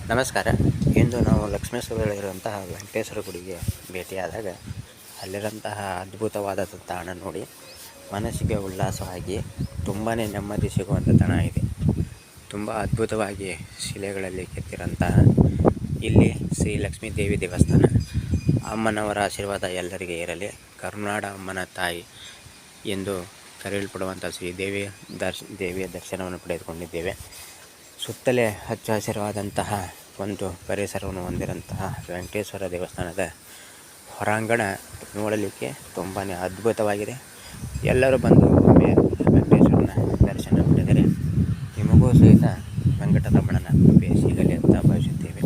ನಮಸ್ಕಾರ. ಇಂದು ನಾವು ಲಕ್ಷ್ಮೇಶ್ವರದಲ್ಲಿರುವಂತಹ ವೆಂಕಟೇಶ್ವರ ಗುಡಿಗೆ ಭೇಟಿಯಾದಾಗ ಅಲ್ಲಿರುವಂತಹ ಅದ್ಭುತವಾದ ತಾಣ ನೋಡಿ ಮನಸ್ಸಿಗೆ ಉಲ್ಲಾಸವಾಗಿ ತುಂಬಾ ನೆಮ್ಮದಿ ಸಿಗುವಂಥ ತಾಣ ಇದೆ. ತುಂಬ ಅದ್ಭುತವಾಗಿ ಶಿಲೆಗಳಲ್ಲಿ ಕೆತ್ತಿರೋಂತಹ ಇಲ್ಲಿ ಶ್ರೀ ಲಕ್ಷ್ಮೀ ದೇವಿ ದೇವಸ್ಥಾನ. ಅಮ್ಮನವರ ಆಶೀರ್ವಾದ ಎಲ್ಲರಿಗೆ ಇರಲಿ. ಕರುನಾಡ ಅಮ್ಮನ ತಾಯಿ ಎಂದು ಕರೆಯಲ್ಪಡುವಂಥ ಶ್ರೀ ದೇವಿಯ ದರ್ಶನವನ್ನು ಪಡೆದುಕೊಂಡಿದ್ದೇವೆ. ಸುತ್ತಲೇ ಹಚ್ಚ ಹಸಿರಾದಂತಹ ಒಂದು ಪರಿಸರವನ್ನು ಹೊಂದಿರುವಂತಹ ವೆಂಕಟೇಶ್ವರ ದೇವಸ್ಥಾನದ ಹೊರಾಂಗಣ ನೋಡಲಿಕ್ಕೆ ತುಂಬಾ ಅದ್ಭುತವಾಗಿದೆ. ಎಲ್ಲರೂ ಬಂದು ಒಮ್ಮೆ ವೆಂಕಟೇಶ್ವರನ ದರ್ಶನ ಪಡೆದರೆ ನಿಮಗೂ ಸಹಿತ ವೆಂಕಟರಮಣನ ಕೃಪೆ ಸಿಗಲಿ ಅಂತ ಭಾವಿಸುತ್ತೇವೆ.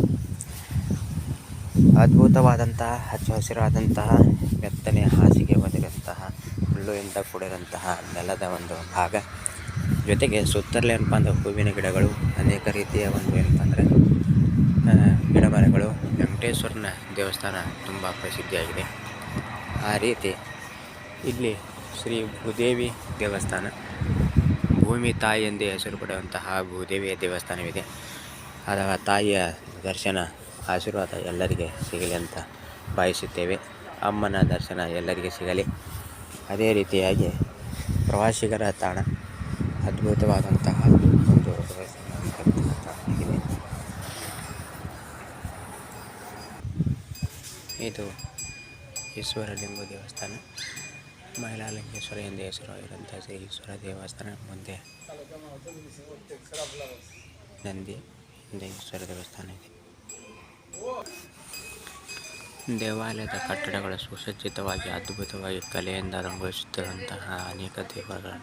ಅದ್ಭುತವಾದಂತಹ ಹಚ್ಚ ಹಸಿರಾದಂತಹ ಮೆತ್ತನೆ ಹಾಸಿಗೆ ಹೊಂದಿರುವಂತಹ ಹುಲ್ಲುಯಿಂದ ಕೂಡಿರುವಂತಹ ನೆಲದ ಒಂದು ಭಾಗ, ಜೊತೆಗೆ ಸುತ್ತಲೇ ಏನಪ್ಪ ಅಂದ್ರೆ ಹೂವಿನ ಗಿಡಗಳು, ಅನೇಕ ರೀತಿಯ ಒಂದು ಏನಪ್ಪ ಅಂದರೆ ಗಿಡ ಮರಗಳು. ವೆಂಕಟೇಶ್ವರನ ದೇವಸ್ಥಾನ ತುಂಬ ಪ್ರಸಿದ್ಧಿಯಾಗಿದೆ. ಆ ರೀತಿ ಇಲ್ಲಿ ಶ್ರೀ ಭೂದೇವಿ ದೇವಸ್ಥಾನ, ಭೂಮಿ ತಾಯಿ ಎಂದೇ ಹೆಸರು ಪಡೆಯುವಂತಹ ಭೂದೇವಿಯ ದೇವಸ್ಥಾನವಿದೆ. ಆ ತಾಯಿಯ ದರ್ಶನ ಆಶೀರ್ವಾದ ಎಲ್ಲರಿಗೆ ಸಿಗಲಿ ಅಂತ ಬಯಸುತ್ತೇವೆ. ಅಮ್ಮನ ದರ್ಶನ ಎಲ್ಲರಿಗೆ ಸಿಗಲಿ. ಅದೇ ರೀತಿಯಾಗಿ ಪ್ರವಾಸಿಗರ ತಾಣ, ಅದ್ಭುತವಾದಂತಹ ಒಂದು ತಾಣವಾಗಿದೆ. ಇದು ಈಶ್ವರಲಿಂಗ ದೇವಸ್ಥಾನ. ಮೈಲಾಲಿಂಗೇಶ್ವರ ಎಂದೇ ಹೆಸರಾಗಿರುವಂಥ ಶ್ರೀ ಈಶ್ವರ ದೇವಸ್ಥಾನ ಮುಂದೆ ನಂದಿ ಈಶ್ವರ ದೇವಸ್ಥಾನ ಇದೆ. ದೇವಾಲಯದ ಕಟ್ಟಡಗಳು ಸುಸಜ್ಜಿತವಾಗಿ ಅದ್ಭುತವಾಗಿ ಕಲೆಯಿಂದ ರಂಗೊಳಿಸುತ್ತಿರುವಂತಹ ಅನೇಕ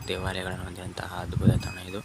ದೇವಾಲಯಗಳನ್ನು ಹೊಂದಿರುವಂತಹ ಅದ್ಭುತ ತಾಣ ಇದು.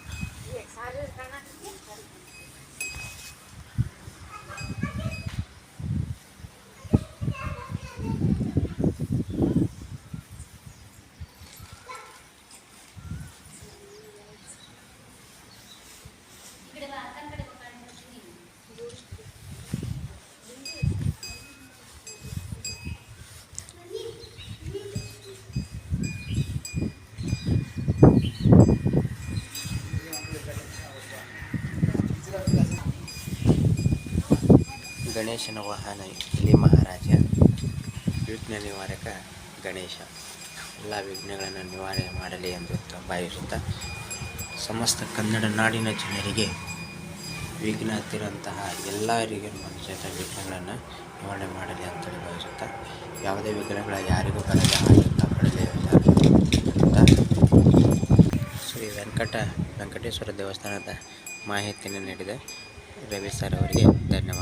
ಗಣೇಶನ ವಾಹನ ಇಲ್ಲಿ ಮಹಾರಾಜ, ವಿಘ್ನ ನಿವಾರಕ ಗಣೇಶ ಎಲ್ಲ ವಿಘ್ನಗಳನ್ನು ನಿವಾರಣೆ ಮಾಡಲಿ ಎಂದು ಭಾವಿಸುತ್ತಾ ಸಮಸ್ತ ಕನ್ನಡ ನಾಡಿನ ಜನರಿಗೆ ವಿಘ್ನ ಹತ್ತಿರಂತಹ ಎಲ್ಲರಿಗೆ ಮನುಷ್ಯದ ವಿಘ್ನಗಳನ್ನು ನಿವಾರಣೆ ಮಾಡಲಿ ಅಂತೇಳಿ ಭಾವಿಸುತ್ತಾ ಯಾವುದೇ ವಿಘ್ನಗಳ ಯಾರಿಗೂ ಬರದೆ ಹಾಗೆ ಪಡಲಿ ಅಂತ ಶ್ರೀ ವೆಂಕಟೇಶ್ವರ ದೇವಸ್ಥಾನದ ಮಾಹಿತಿಯನ್ನು ನೀಡಿದ ರವಿ ಸರ್ ಅವರಿಗೆ ಧನ್ಯವಾದ.